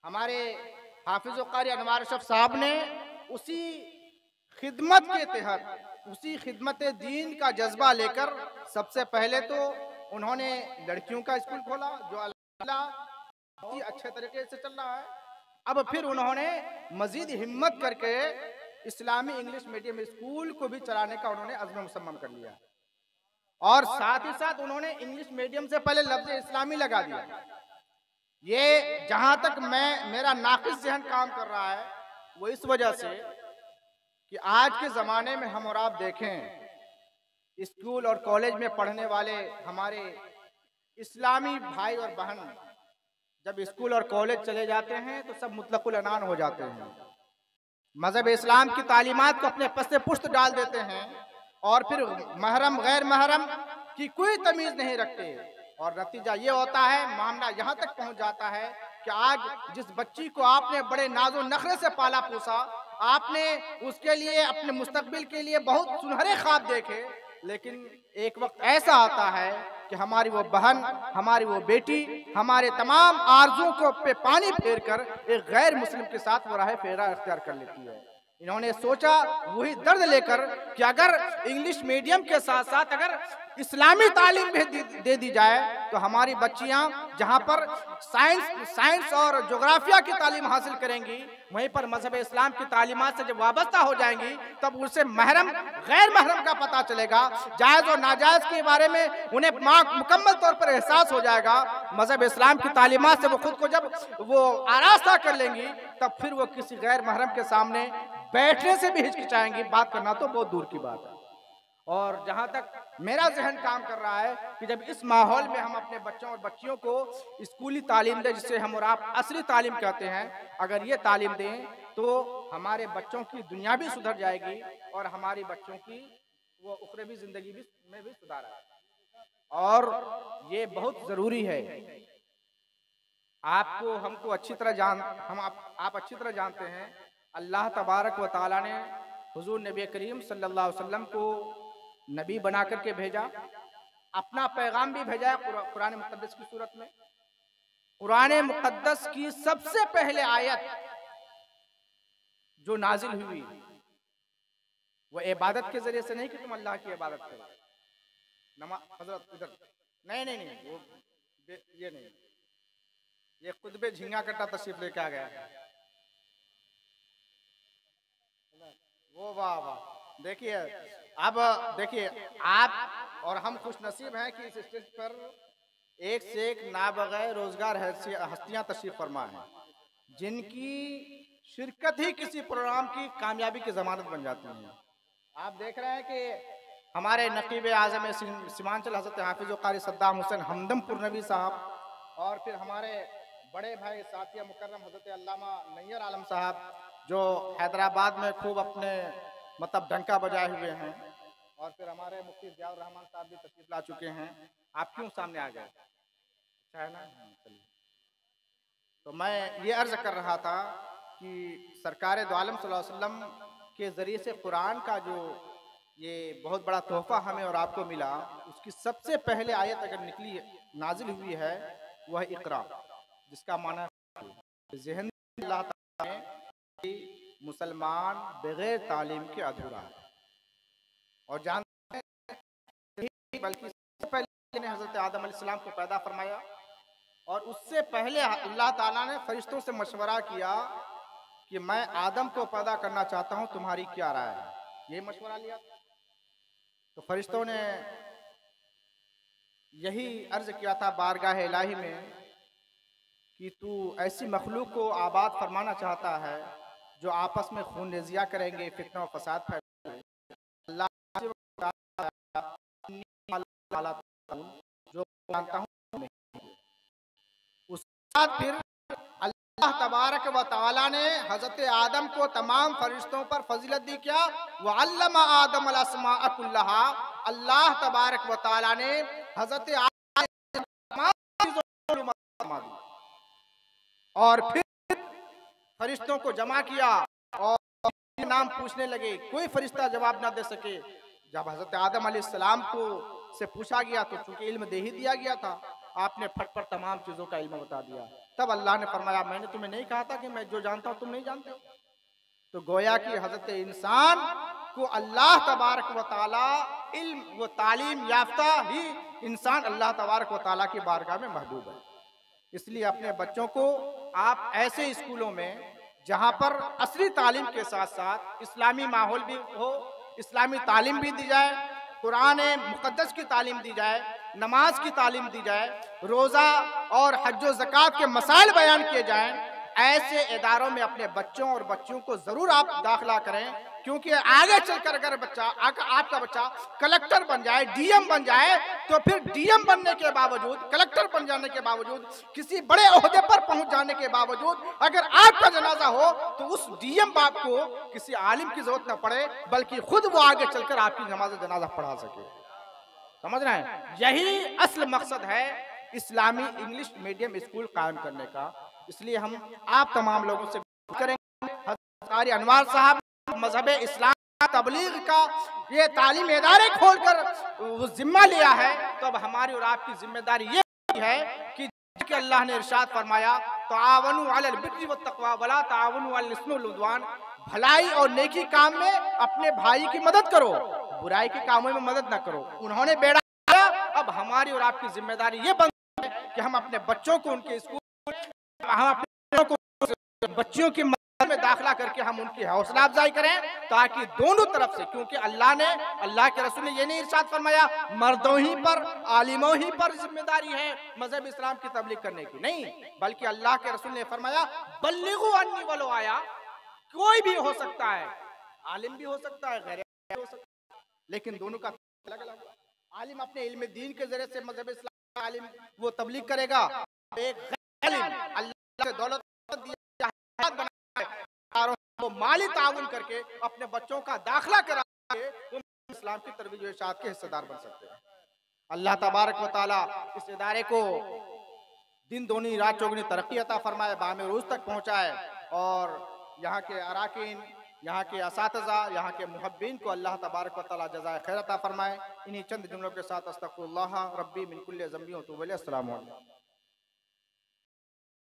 हमारे हाफिज कारी अनवार अशरफ साहब ने उसी खिदमत के तहत, उसी खिदमत दीन का जज्बा लेकर सबसे पहले तो उन्होंने लड़कियों का स्कूल खोला जो अल्हम्दुलिल्लाह अच्छे तरीके से चल रहा है। अब फिर उन्होंने मजीद हिम्मत करके इस्लामी इंग्लिश मीडियम स्कूल को भी चलाने का उन्होंने अज़्म मुसम्मम कर लिया और साथ ही साथ उन्होंने इंग्लिश मीडियम से पहले लफ्ज़ इस्लामी लगा दिया। ये जहां तक मेरा नाक़िस ज़हन काम कर रहा है वो इस वजह से कि आज के ज़माने में हम और आप देखें स्कूल और कॉलेज में पढ़ने वाले हमारे इस्लामी भाई और बहन जब स्कूल और कॉलेज चले जाते हैं तो सब मुतलकुल अनान हो जाते हैं, मज़हब इस्लाम की तालीमात को अपने पस्ते पुश्त डाल देते हैं और फिर महरम गैर महरम की कोई तमीज़ नहीं रखते और नतीजा ये होता है, मामला यहाँ तक पहुँच जाता है कि आज जिस बच्ची को आपने बड़े नाज़ो नखरे से पाला पोसा, आपने उसके लिए अपने मुस्तकबिल के लिए बहुत सुनहरे ख्वाब देखे, लेकिन एक वक्त ऐसा आता है कि हमारी वो बहन, हमारी वो बेटी हमारे तमाम आरज़ू को पे पानी फेर कर एक गैर मुस्लिम के साथ वो राह फेरा अख्तियार कर लेती है। इन्होंने सोचा वही दर्द लेकर कि अगर इंग्लिश मीडियम के साथ साथ अगर इस्लामी तालीम भी दे दी जाए तो हमारी बच्चियां जहां पर साइंस और जोग्राफिया की तालीम हासिल करेंगी, वहीं पर मजहब इस्लाम की तालीमात से जब वाबस्ता हो जाएंगी तब उसे महरम गैर महरम का पता चलेगा, जायज़ और नाजायज़ के बारे में उन्हें मुकम्मल तौर पर एहसास हो जाएगा। मजहब इस्लाम की तालीमात से वो खुद को जब वो आरास्ता कर लेंगी तब फिर वो किसी गैर महरम के सामने बैठने से भी हिचकिचाएंगी, बात करना तो बहुत दूर की बात है। और जहां तक मेरा जहन काम कर रहा है कि जब इस माहौल में हम अपने बच्चों और बच्चियों को स्कूली तालीम दें, जिसे हम और आप असली तालीम कहते हैं, अगर ये तालीम दें तो हमारे बच्चों की दुनिया भी सुधर जाएगी और हमारी बच्चों की वो उखरवी जिंदगी में भी सुधार आएगा। और ये बहुत ज़रूरी है। आपको हमको अच्छी तरह आप अच्छी तरह जानते हैं, अल्लाह तबारक व तआला ने हुजूर नबी करीम सल्लल्लाहु अलैहि वसल्लम को नबी बना करके भेजा, अपना पैगाम भी भेजा कुरान मुक़द्दस की सूरत में। कुरान मुक़द्दस की सबसे पहले आयत जो नाजिल हुई वो इबादत के जरिए से नहीं कि तुम अल्लाह की इबादत करो। हजरत इधर नहीं वो ये नहीं, ये खुतबे झींगा कट्टा तशरीफ लेके आ गया वो। वाह वाह, देखिए अब देखिए आप और हम खुश नसीब हैं कि इस स्टेज पर एक से एक नाबगैर रोजगार हस्तियां तशरीफ फरमा हैं जिनकी शिरकत ही किसी प्रोग्राम की कामयाबी की जमानत बन जाती है। आप देख रहे हैं कि हमारे नकीब आज़म सीमांचल हज़रत हाफिज़ कारी सद्दाम हुसैन हमदमपुर नबी साहब और फिर हमारे बड़े भाई साथिया मुकर्रम हज़रत अल्लामा नैयर आलम साहब जो हैदराबाद में खूब अपने मतलब डंका बजाए हुए हैं, और फिर हमारे मुफ्ती ज़ियाउर रहमान साहब भी तशरीफ ला चुके हैं। आप क्यों सामने आ गए? अच्छा है ना? चलिए, तो मैं ये अर्ज़ कर रहा था कि सरकार दो आलम सल्लल्लाहु अलैहि वसल्लम के ज़रिए से कुरान का जो ये बहुत बड़ा तोहफ़ा हमें और आपको मिला, उसकी सबसे पहले आयत अगर निकली नाजिल हुई है वह इक़रा, जिसका माना ज़हन अल्लाह ताला ने मुसलमान बगैर तालीम के अधूरा है। और जानते हैं बल्कि सबसे पहले हज़रत आदम अलैहिस्सलाम को पैदा फरमाया और उससे पहले अल्लाह ताला ने फरिश्तों से मशवरा किया कि मैं आदम को पैदा करना चाहता हूं, तुम्हारी क्या राय है? यही मशवरा लिया। तो फरिश्तों ने यही अर्ज किया था बारगाह इलाही में कि तू ऐसी मखलूक को आबाद फरमाना चाहता है जो आपस में खून रेजिया करेंगे, फितना और फसाद फैलाएंगे। अल्लाह जो जानता हूँ। उसके बाद फिर अल्लाह तबारक व तआला ने हज़रत आदम को तमाम फरिश्तों पर फजीलत दी। क्या? व अल्लमा आदम अल अस्माअ कुल्लहा, अल्लाह तबारक व तआला ने हज़रत और फिर फरिश्तों को जमा किया और नाम पूछने लगे। कोई फरिश्ता जवाब ना दे सके। जब हज़रत आदम अलैहिस्सलाम को से पूछा गया तो चूंकि इल्म दे ही दिया गया था, आपने फट पर तमाम चीज़ों का इल्म बता दिया। तब अल्लाह ने फरमाया मैंने तुम्हें नहीं कहा था कि मैं जो जानता हूं तुम नहीं जानते हो। तो गोया कि हजरत इंसान को अल्लाह तबारक व तआला इल्म व तालीम याफ्ता ही इंसान अल्लाह तबारक व तआला की बारगाह में महबूब है। इसलिए अपने बच्चों को आप ऐसे स्कूलों में जहां पर असली तालीम के साथ साथ इस्लामी माहौल भी हो, इस्लामी तालीम भी दी जाए, कुरान मुक़द्दस की तालीम दी जाए, नमाज की तालीम दी जाए, रोज़ा और हज व ज़कात के मसाइल बयान किए जाएं, ऐसे इदारों में अपने बच्चों और बच्चियों को जरूर आप दाखिला करें। क्योंकि आगे चलकर अगर आपका बच्चा कलेक्टर बन जाए, डीएम बन जाए, तो फिर डीएम बनने के बावजूद, कलेक्टर बन जाने के बावजूद, किसी बड़े ओहदे पर पहुंच जाने के बावजूद अगर आपका जनाजा हो तो उस डीएम बाप को किसी आलिम की जरूरत न पड़े, बल्कि खुद वो आगे चलकर आपकी नमाज जनाजा पढ़ा सके। समझ रहे हैं? यही असल मकसद है इस्लामी इंग्लिश मीडियम स्कूल कायम करने का। इसलिए हम आप तमाम लोगों से करेंगे, हज़रत कारी अनवार साहब मजहब इस्लाम तबलीग का ये तालीम इदारे खोलकर वो जिम्मा लिया है, तो अब हमारी और आपकी जिम्मेदारी ये है कि अल्लाह ने इरशाद फरमाया तावनु अलल बिर्रि वत तक़वा वला तावनु अलल इस्मि वल उद्वान, भलाई और नेकी काम में अपने भाई की मदद करो, बुराई के कामों में मदद न करो। उन्होंने बेड़ा, अब हमारी और आपकी जिम्मेदारी ये बनती है कि हम अपने बच्चों को उनके स्कूल, हम अपने बच्चों की में दाखिला करके हम उनकी हौसला अफजाई करें, ताकि दोनों तरफ से, क्योंकि अल्लाह के रसूल ने ये नहीं इरशाद फरमाया मर्दों ही पर, आलिमों ही पर जिम्मेदारी है मजहब इस्लाम की तबलीग करने की, नहीं, बल्कि अल्लाह के रसूल ने फरमाया बल्लिगु अन्नी वलो आया। कोई भी हो सकता है, आलिम भी हो सकता है, गैर हो सकता है, लेकिन दोनों का अलग अलग। आलिम अपने इल्म दीन के जरिए से मजहब इस्लाम का आलिम वो तबलीग करेगा, एक अल्लाह से दौलत दिया वो माली ताउन करके अपने बच्चों का दाखिला करा के वो इस्लाम की तरबियत व इरशाद के हिस्सेदार बन सकते हैं। अल्लाह तबारक व तआला इस इदारे को दिन दोनी रात चौगुनी तरक्की अता फरमाए, बामे रोज तक पहुँचाए, और यहाँ के अराकीन, यहाँ के असातिज़ा, यहाँ के मुहब्बीन को अल्लाह तबारक व तआला जज़ाए खैर अता फरमाए। इन्हीं चंद जुमलों के साथ अस्तग़फिरुल्लाह रब्बी मिन कुल्लि ज़ंबी व तूबु इलैहि। अस्सलामु अलैकुम।